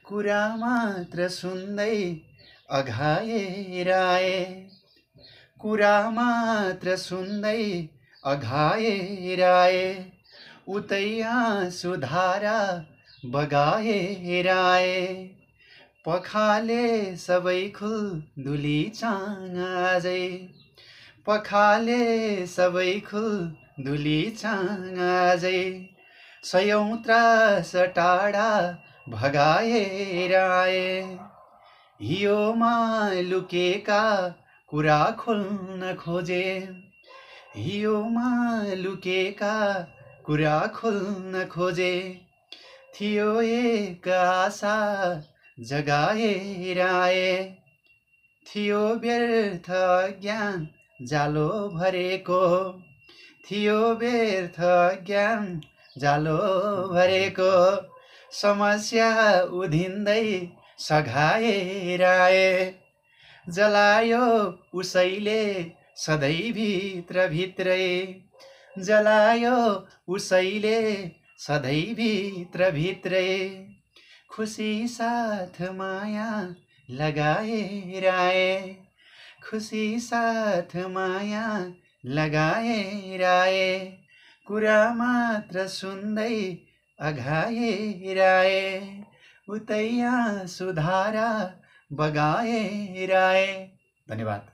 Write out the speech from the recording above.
कुरा मात्र सुन्दै अघाएर आए, कुरा मात्र सुन्दै अघाएर आए, उतै आँसु धारा बगाएर आए। पखाले सबै खुल्दुली चाङाजै, पखाले सबै खुल्दुली चाङाजै, सयौं त्रास टाढा भगाएर आए। हियोमा लुकेका कुरा खोल्न खोजे, हियोमा लुकेका कुरा खोल्न खोजे, थियो एक आशा जगाएर आए। थियो व्यर्थ ज्ञान जालो भरेको, थियो व्यर्थ ज्ञान जालो भरेको, समस्या उधिँदै सघाएर आए। जलायो उसैले सधैँ भित्र भित्रै, जलायो उसैले सधैँ भित्र भित्रै, खुसी साथ माया लगाएर आए, खुसी साथ माया लगाएर आए। कुरा मात्र सुन्दै अघाएर आए, उतै आँसु धारा बगाएर आए। धन्यवाद।